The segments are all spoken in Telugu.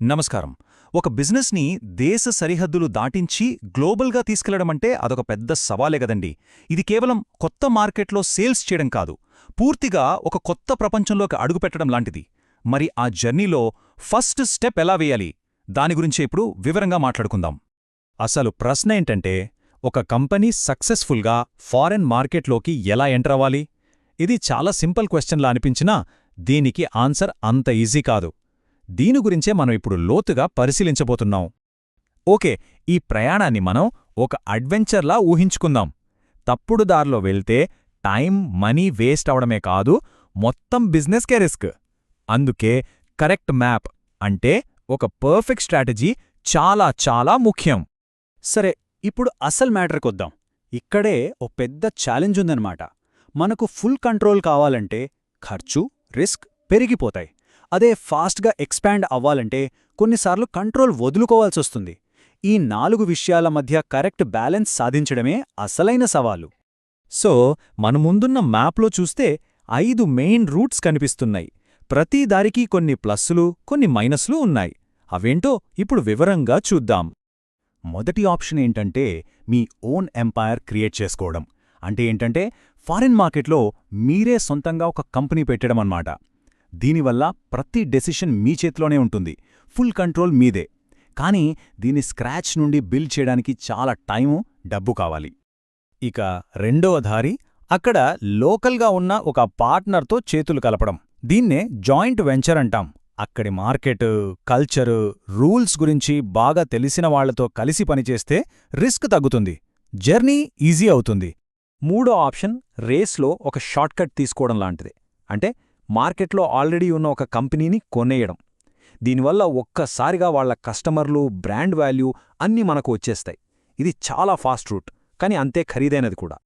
నమస్కారం. ఒక బిజినెస్ని దేశ సరిహద్దులు దాటించి గ్లోబల్గా తీసుకెళ్లడమంటే అదొక పెద్ద సవాలే గదండి. ఇది కేవలం కొత్త మార్కెట్లో సేల్స్ చేయడం కాదు, పూర్తిగా ఒక కొత్త ప్రపంచంలోకి అడుగుపెట్టడం లాంటిది. మరి ఆ జర్నీలో ఫస్ట్ స్టెప్ ఎలా వేయాలి, దాని గురించే ఇప్పుడు వివరంగా మాట్లాడుకుందాం. అసలు ప్రశ్న ఏంటంటే, ఒక కంపెనీ సక్సెస్ఫుల్గా ఫారెన్ మార్కెట్లోకి ఎలా ఎంటర్ అవ్వాలి? ఇది చాలా సింపుల్ క్వశ్చన్లా అనిపించినా దీనికి ఆన్సర్ అంత ఈజీ కాదు. దీని గురించే మనం ఇప్పుడు లోతుగా పరిశీలించబోతున్నాం. ఓకే, ఈ ప్రయాణాన్ని మనం ఒక అడ్వెంచర్లా ఊహించుకుందాం. తప్పుడు దారిలో వెళ్తే టైం, మనీ వేస్ట్ అవడమే కాదు, మొత్తం బిజినెస్కే రిస్క్. అందుకే కరెక్ట్ మ్యాప్ అంటే ఒక పర్ఫెక్ట్ స్ట్రాటజీ చాలా చాలా ముఖ్యం. సరే, ఇప్పుడు అసలు మ్యాటర్కొద్దాం. ఇక్కడే ఓ పెద్ద ఛాలెంజ్ ఉందన్నమాట. మనకు ఫుల్ కంట్రోల్ కావాలంటే ఖర్చు, రిస్క్ పెరిగిపోతాయి. అదే ఫాస్ట్గా ఎక్స్పాండ్ అవ్వాలంటే కొన్నిసార్లు కంట్రోల్ వదులుకోవాల్సొస్తుంది. ఈ 4 విషయాల మధ్య కరెక్ట్ బ్యాలెన్స్ సాధించడమే అసలైన సవాలు. సో మన ముందున్న మ్యాప్లో చూస్తే 5 మెయిన్ రూట్స్ కనిపిస్తున్నాయి. ప్రతి దారికి కొన్ని ప్లస్సులు, కొన్ని మైనస్లు ఉన్నాయి. అవేంటో ఇప్పుడు వివరంగా చూద్దాం. మొదటి ఆప్షన్ ఏంటంటే మీ ఓన్ ఎంపైర్ క్రియేట్ చేసుకోవడం. అంటే ఏంటంటే ఫారిన్ మార్కెట్లో మీరే సొంతంగా ఒక కంపెనీ పెట్టడం అన్నమాట. దీనివల్ల ప్రతి డెసిషన్ మీ చేతిలోనే ఉంటుంది, ఫుల్ కంట్రోల్ మీదే. కానీ దీని స్క్రాచ్ నుండి బిల్డ్ చేయడానికి చాలా టైము, డబ్బు కావాలి. ఇక రెండవ దారి, అక్కడ లోకల్గా ఉన్న ఒక పార్ట్నర్తో చేతులు కలపడం. దీన్నే జాయింట్ వెంచర్ అంటాం. అక్కడి మార్కెట్, కల్చరు, రూల్స్ గురించి బాగా తెలిసిన వాళ్లతో కలిసి పనిచేస్తే రిస్క్ తగ్గుతుంది, జర్నీ ఈజీ అవుతుంది. మూడో ఆప్షన్ రేస్లో ఒక షార్ట్కట్ తీసుకోవడం లాంటిది. అంటే మార్కెట్లో ఆల్రెడీ ఉన్న ఒక కంపెనీని కొనేయడం. దీనివల్ల ఒక్కసారిగా వాళ్ల కస్టమర్లు, బ్రాండ్ వాల్యూ అన్నీ మనకు వచ్చేస్తాయి. ఇది చాలా ఫాస్ట్ రూట్, కానీ అంతే ఖరీదైనది కూడా.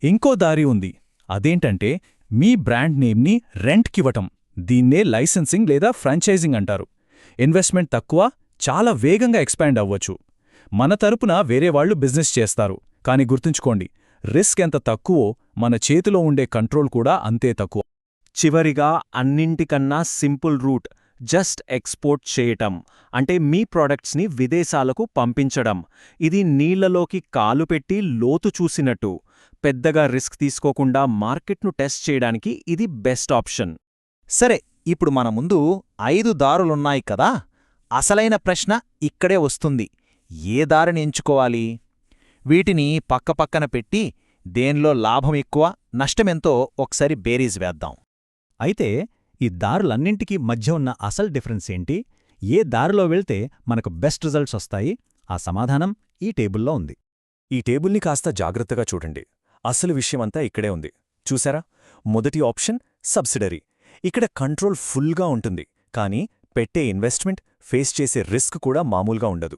ఇంకో దారి ఉంది. అదేంటంటే మీ బ్రాండ్ నేమ్ని రెంట్కివ్వటం. దీన్నే లైసెన్సింగ్ లేదా ఫ్రాంచైజింగ్ అంటారు. ఇన్వెస్ట్మెంట్ తక్కువ, చాలా వేగంగా ఎక్స్పాండ్ అవ్వచ్చు. మన తరపున వేరేవాళ్లు బిజినెస్ చేస్తారు. కాని గుర్తుంచుకోండి, రిస్క్ ఎంత తక్కువో మన చేతిలో ఉండే కంట్రోల్ కూడా అంతే తక్కువ. చివరిగా అన్నింటికన్నా సింపుల్ రూట్, జస్ట్ ఎక్స్పోర్ట్ చేయటం. అంటే మీ ప్రొడక్ట్స్ని విదేశాలకు పంపించడం. ఇది నీళ్లలోకి కాలు పెట్టి లోతు చూసినట్టు. పెద్దగా రిస్క్ తీసుకోకుండా మార్కెట్ను టెస్ట్ చేయడానికి ఇది బెస్ట్ ఆప్షన్. సరే, ఇప్పుడు మన ముందు 5 దారులున్నాయి కదా. అసలైన ప్రశ్న ఇక్కడే వస్తుంది. ఏ దారిని ఎంచుకోవాలి? వీటిని పక్కపక్కన పెట్టి దేనిలో లాభం ఎక్కువ, నష్టమెంతో ఒకసారి బేరీజ్ వేద్దాం. అయితే ఈ దారులన్నింటికీ మధ్య ఉన్న అసలు డిఫరెన్స్ ఏంటి? ఏ దారిలో వెళ్తే మనకు బెస్ట్ రిజల్ట్స్ వస్తాయి? ఆ సమాధానం ఈ టేబుల్లో ఉంది. ఈ టేబుల్ని కాస్త జాగ్రత్తగా చూడండి. అసలు విషయమంతా ఇక్కడే ఉంది. చూసారా? మొదటి ఆప్షన్ సబ్సిడరీ. ఇక్కడ కంట్రోల్ ఫుల్గా ఉంటుంది, కానీ పెట్టే ఇన్వెస్ట్మెంట్, ఫేస్ చేసే రిస్క్ కూడా మామూలుగా ఉండదు.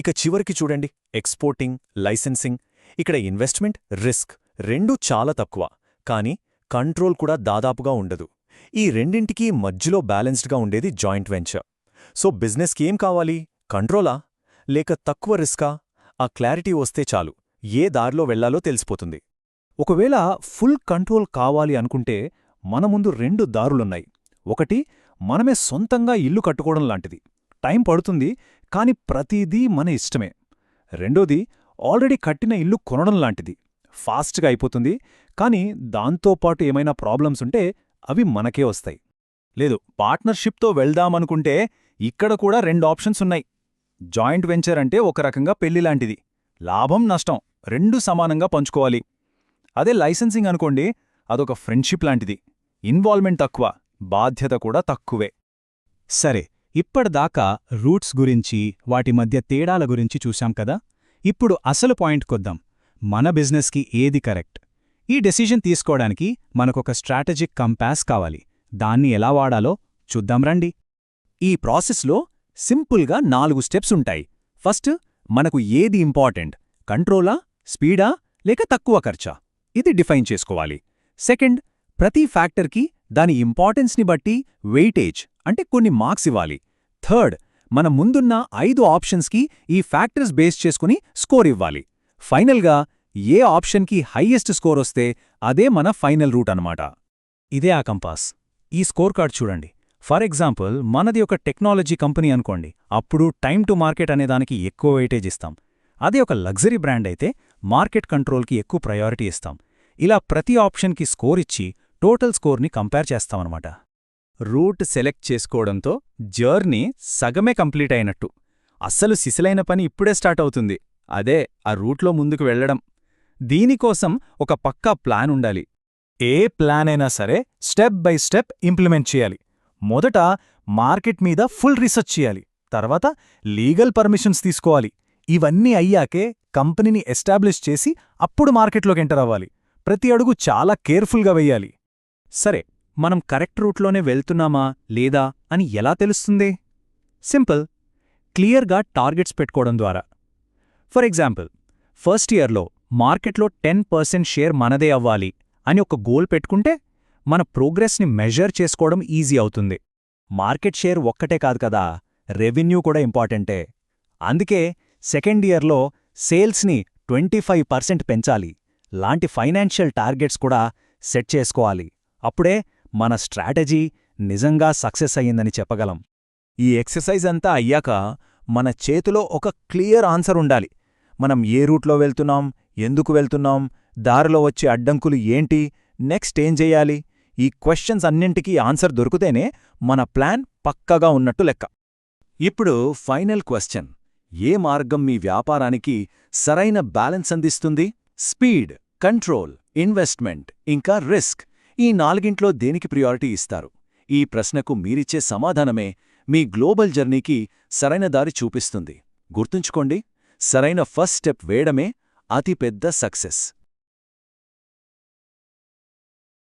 ఇక చివరికి చూడండి, ఎక్స్పోర్టింగ్, లైసెన్సింగ్. ఇక్కడ ఇన్వెస్ట్మెంట్, రిస్క్ రెండూ చాలా తక్కువ, కానీ కంట్రోల్ కూడా దాదాపుగా ఉండదు. ఈ రెండింటికీ మధ్యలో బ్యాలెన్స్డ్గా ఉండేది జాయింట్ వెంచర్. సో బిజినెస్కి ఏం కావాలి? కంట్రోలా లేక తక్కువ రిస్కా? ఆ క్లారిటీ వస్తే చాలు, ఏ దారిలో వెళ్లాలో తెలిసిపోతుంది. ఒకవేళ ఫుల్ కంట్రోల్ కావాలి అనుకుంటే మన ముందు 2 దారులున్నాయి. ఒకటి, మనమే సొంతంగా ఇల్లు కట్టుకోవడం లాంటిది. టైం పడుతుంది, కాని ప్రతిదీ మన ఇష్టమే. రెండోది, ఆల్రెడీ కట్టిన ఇల్లు కొనడం లాంటిది. ఫాస్ట్గా అయిపోతుంది, కానీ దాంతోపాటు ఏమైనా ప్రాబ్లమ్స్ ఉంటే అవి మనకే వస్తాయి. లేదు, పార్ట్నర్షిప్తో వెళ్దామనుకుంటే ఇక్కడ కూడా 2 ఆప్షన్స్ ఉన్నాయి. జాయింట్ వెంచర్ అంటే ఒక రకంగా పెళ్లిలాంటిది. లాభం, నష్టం రెండూ సమానంగా పంచుకోవాలి. అదే లైసెన్సింగ్ అనుకోండి, అదొక ఫ్రెండ్షిప్ లాంటిది. ఇన్వాల్వ్మెంట్ తక్కువ, బాధ్యత కూడా తక్కువే. సరే, ఇప్పటిదాకా రూట్స్ గురించి, వాటి మధ్య తేడాల గురించి చూశాం కదా. ఇప్పుడు అసలు పాయింట్కొద్దాం. మన బిజినెస్కి ఏది కరెక్ట్? ఈ డెసిషన్ తీసుకోవడానికి మనకొక స్ట్రాటజిక్ కంపాస్ కావాలి. దాన్ని ఎలా వాడాలో చూద్దాం రండి. ఈ ప్రాసెస్లో సింపుల్గా 4 స్టెప్స్ ఉంటాయి. ఫస్ట్, మనకు ఏది ఇంపార్టెంట్? కంట్రోలా, స్పీడా లేక తక్కువ ఖర్చా? ఇది డిఫైన్ చేసుకోవాలి. సెకండ్, ప్రతి ఫ్యాక్టర్కి దాని ఇంపార్టెన్స్ని బట్టి వెయిటేజ్ అంటే కొన్ని మార్క్స్ ఇవ్వాలి. థర్డ్, మన ముందున్న 5 ఆప్షన్స్కి ఈ ఫ్యాక్టర్స్ బేస్ చేసుకుని స్కోర్ ఇవ్వాలి. ఫైనల్గా ఏ ఆప్షన్కి హైయెస్ట్ స్కోర్ వస్తే అదే మన ఫైనల్ రూట్ అన్నమాట. ఇదే ఆ కంపాస్. ఈ స్కోర్ కార్డ్ చూడండి. ఫర్ ఎగ్జాంపుల్ మనది ఒక టెక్నాలజీ కంపెనీ అనుకోండి, అప్పుడు టైమ్ టు మార్కెట్ అనేదానికి ఎక్కువ వెయిటేజ్ ఇస్తాం. అదే ఒక లగ్జరీ బ్రాండ్ అయితే మార్కెట్ కంట్రోల్కి ఎక్కువ ప్రయారిటీ ఇస్తాం. ఇలా ప్రతి ఆప్షన్కి స్కోర్ ఇచ్చి టోటల్ స్కోర్ని కంపేర్ చేస్తామన్నమాట. రూట్ సెలెక్ట్ చేసుకోవడంతో జర్నీ సగమే కంప్లీట్ అయినట్టు. అస్సలు సిసలైన పని ఇప్పుడే స్టార్ట్ అవుతుంది, అదే ఆ రూట్లో ముందుకు వెళ్లడం. దీనికోసం ఒక పక్కా ప్లాన్ ఉండాలి. ఏ ప్లాన్ అయినా సరే స్టెప్ బై స్టెప్ ఇంప్లిమెంట్ చేయాలి. మొదట మార్కెట్ మీద ఫుల్ రీసెర్చ్ చేయాలి, తర్వాత లీగల్ పర్మిషన్స్ తీసుకోవాలి. ఇవన్నీ అయ్యాకే కంపెనీని ఎస్టాబ్లిష్ చేసి అప్పుడు మార్కెట్లోకి ఎంటర్ అవ్వాలి. ప్రతి అడుగు చాలా కేర్ఫుల్గా వెయ్యాలి. సరే, మనం కరెక్ట్ రూట్లోనే వెళ్తున్నామా లేదా అని ఎలా తెలుస్తుంది? సింపుల్, క్లియర్గా టార్గెట్స్ పెట్టుకోవడం ద్వారా. ఫర్ ఎగ్జాంపుల్, ఫస్ట్ ఇయర్లో మార్కెట్లో 10% షేర్ మనదే అవ్వాలి అని ఒక గోల్ పెట్టుకుంటే మన ప్రోగ్రెస్ని మెజర్ చేసుకోవడం ఈజీ అవుతుంది. మార్కెట్ షేర్ ఒక్కటే కాదు కదా, రెవెన్యూ కూడా ఇంపార్టెంటే. అందుకే సెకండ్ ఇయర్లో సేల్స్ని 25% పెంచాలి లాంటి ఫైనాన్షియల్ టార్గెట్స్ కూడా సెట్ చేసుకోవాలి. అప్పుడే మన స్ట్రాటజీ నిజంగా సక్సెస్ అయ్యిందని చెప్పగలం. ఈ ఎక్సర్సైజ్ అంతా అయ్యాక మన చేతిలో ఒక క్లియర్ ఆన్సర్ ఉండాలి. మనం ఏ రూట్లో వెళ్తున్నాం, ఎందుకు వెళ్తున్నాం, దారిలో వచ్చే అడ్డంకులు ఏంటి, నెక్స్ట్ ఏం చెయ్యాలి? ఈ క్వశ్చన్స్ అన్నింటికీ ఆన్సర్ దొరికితేనే మన ప్లాన్ పక్కగా ఉన్నట్టు లెక్క. ఇప్పుడు ఫైనల్ క్వశ్చన్, ఏ మార్గం మీ వ్యాపారానికి సరైన బ్యాలెన్స్ అందిస్తుంది? స్పీడ్, కంట్రోల్, ఇన్వెస్ట్మెంట్ ఇంకా రిస్క్, ఈ నాలుగింట్లో దేనికి ప్రియారిటీ ఇస్తారు? ఈ ప్రశ్నకు మీరిచ్చే సమాధానమే మీ గ్లోబల్ జర్నీకి సరైన దారి చూపిస్తుంది. గుర్తుంచుకోండి, సరైన ఫస్ట్ స్టెప్ వేయడమే అతిపెద్ద సక్సెస్.